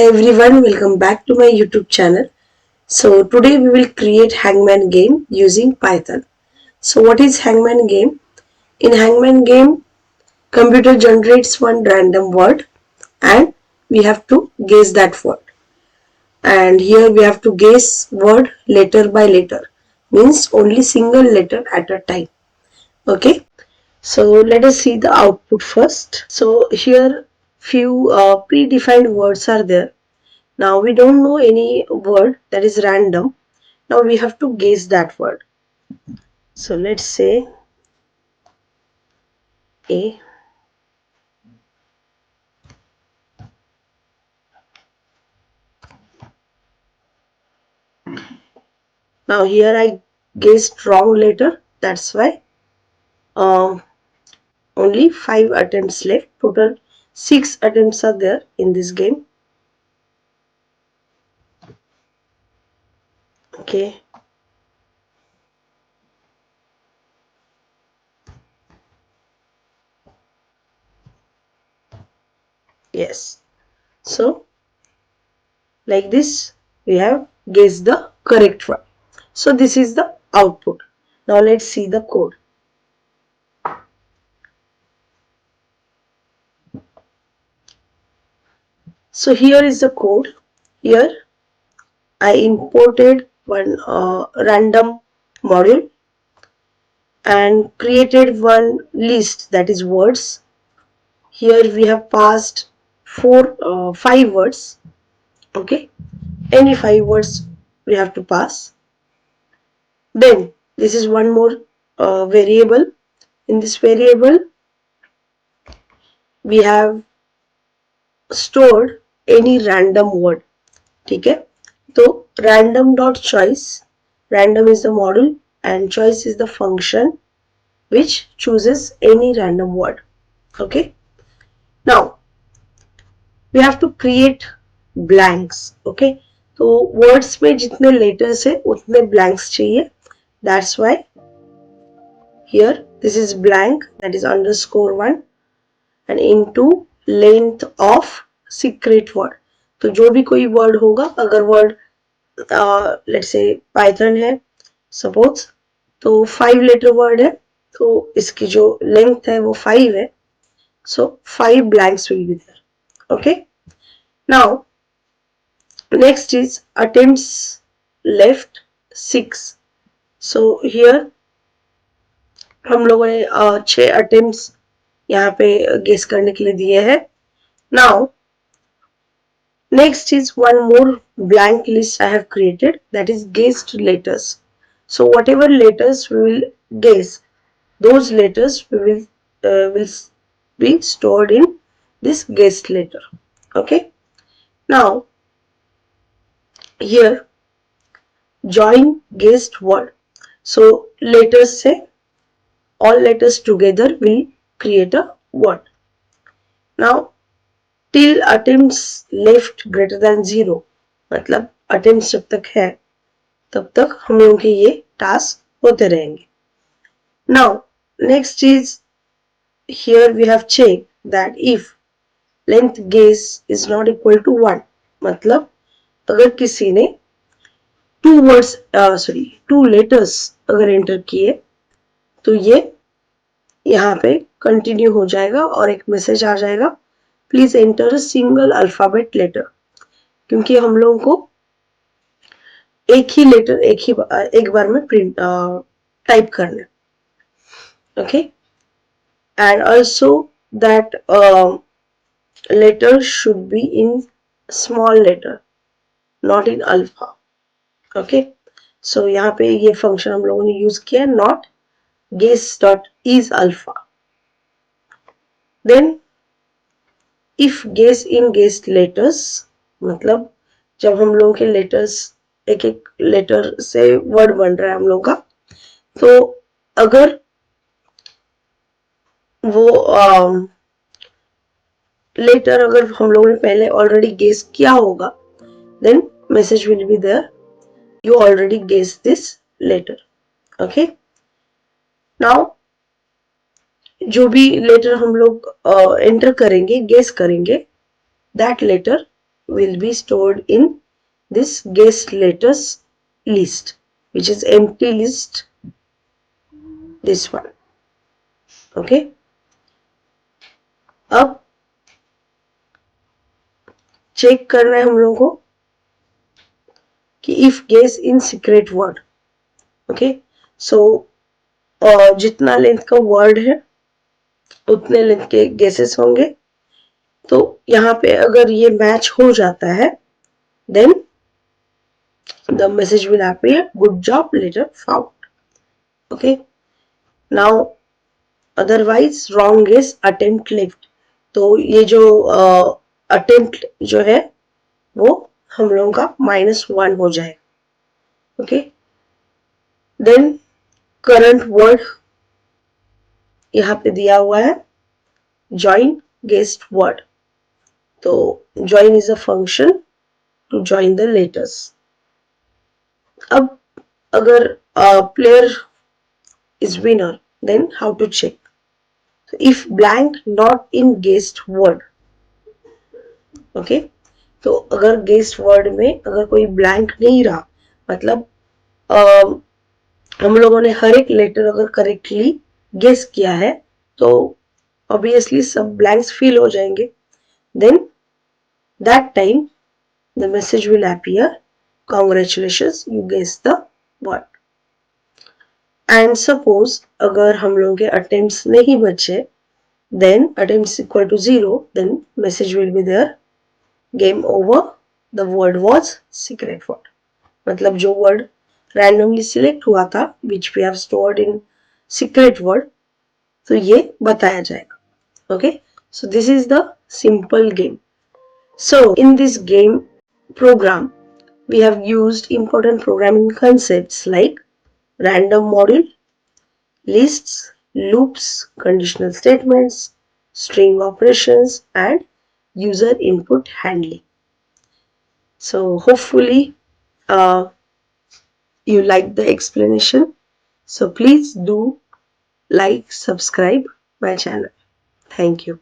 Everyone, welcome back to my YouTube channel. So today we will create Hangman game using Python. So what is Hangman game? In Hangman game, computer generates one random word and we have to guess that word. And here we have to guess word letter by letter. Means only single letter at a time. Okay. So let us see the output first. So here few predefined words are there. Now we don't know any word that is random. Now we have to guess that word. So let's say A. Now here I guessed wrong letter. That's why uh, only 5 attempts left. Total 6 attempts are there in this game. Okay. Yes. So like this we have guessed the correct one. So this is the output. Now let's see the code. So here is the code. Here I imported one random module and created one list, that is words. Here we have passed 5 words. Okay, any 5 words we have to pass. Then this is one more variable. In this variable we have stored any random word. ठीक है, तो random dot choice, random is the module and choice is the function which chooses any random word. Okay, now we have to create blanks. Okay, तो words में जितने letters है उतने blanks चाहिए. That's why here this is blank, that is _1 and into length of secret word. तो जो भी कोई word होगा, अगर word let's say Python है suppose, तो 5 letter word है, तो इसकी जो length है वो 5 है. So 5 blanks will be there. Okay, now next is attempts left 6. So here हम लोगों ने 6 attempts यहाँ पे guess करने के लिए दिए हैं. Now next is one more blank list I have created, that is guessed letters. So whatever letters we will guess, those letters will be stored in this guessed letter. Okay, now here join guessed word. So letters say all letters together will create a word. Now till attempts left greater than 0, मतलब attempts जब तक है तब तक हम लोगों के ये टास्क होते रहेंगे. Now next is, here we have checked that if length guess is not equal to 1, मतलब अगर किसी ने 2 letters अगर एंटर किए तो ये यहाँ पे कंटिन्यू हो जाएगा और एक मैसेज आ जाएगा, please enter single alphabet letter, क्योंकि हम लोगों को एक ही लेटर एक बार में प्रिंट टाइप करना. Okay, and also that letter should be in small letter, not in alpha. Okay, so यहाँ पे ये फंक्शन हम लोगों ने यूज किया, not guess dot is alpha. Then if guess in guessed letters, मतलब जब हम लोगों के लेटर्स एक एक लेटर से वर्ड बन रहा है हम लोग का, तो अगर वो लेटर अगर हम लोगों ने पहले ऑलरेडी गेस किया होगा, then message will be there, you already guessed this letter. Okay, now जो भी लेटर हम लोग एंटर करेंगे, गेस करेंगे, that letter will be stored in this guest letters list, which is empty list, this one. Okay. अब check करना है हम लोगों को कि if guess in secret word. Okay, so जितना लेंथ का वर्ड है उतने लेंथ के गेसेस होंगे. तो यहाँ पे अगर ये मैच हो जाता है then the message will appear, good job, letter found. Okay, now otherwise wrong guess, attempt left. तो ये जो अटेम्प्ट जो है वो हम लोगों का -1 हो जाए. ओके, देन करंट वर्ड यहाँ पे दिया हुआ है join guessed word. तो join is a function to join the letters. अब अगर player is winner, then how to check? So if blank not in guessed word, okay, तो अगर guessed word में अगर कोई blank नहीं रहा, मतलब हम लोगों ने हर एक लेटर अगर करेक्टली गेस किया है तो ऑब्वियसली सब ब्लैंक्स फिल हो जाएंगे. Then that time the message will appear, congratulations you guess the word. And suppose अगर हम लोगों के अटेम्प्ट्स नहीं बचे, then attempts equal to 0, then message will be there, game over, the word was secret word. मतलब जो word randomly select हुआ था which we have stored in secret word, तो ये बताया जाएगा. Okay, so this is the simple game. So in this game program we have used important programming concepts like random module, lists, loops, conditional statements, string operations and user input handling. So hopefully you like the explanation. So please do like, subscribe my channel. Thank you.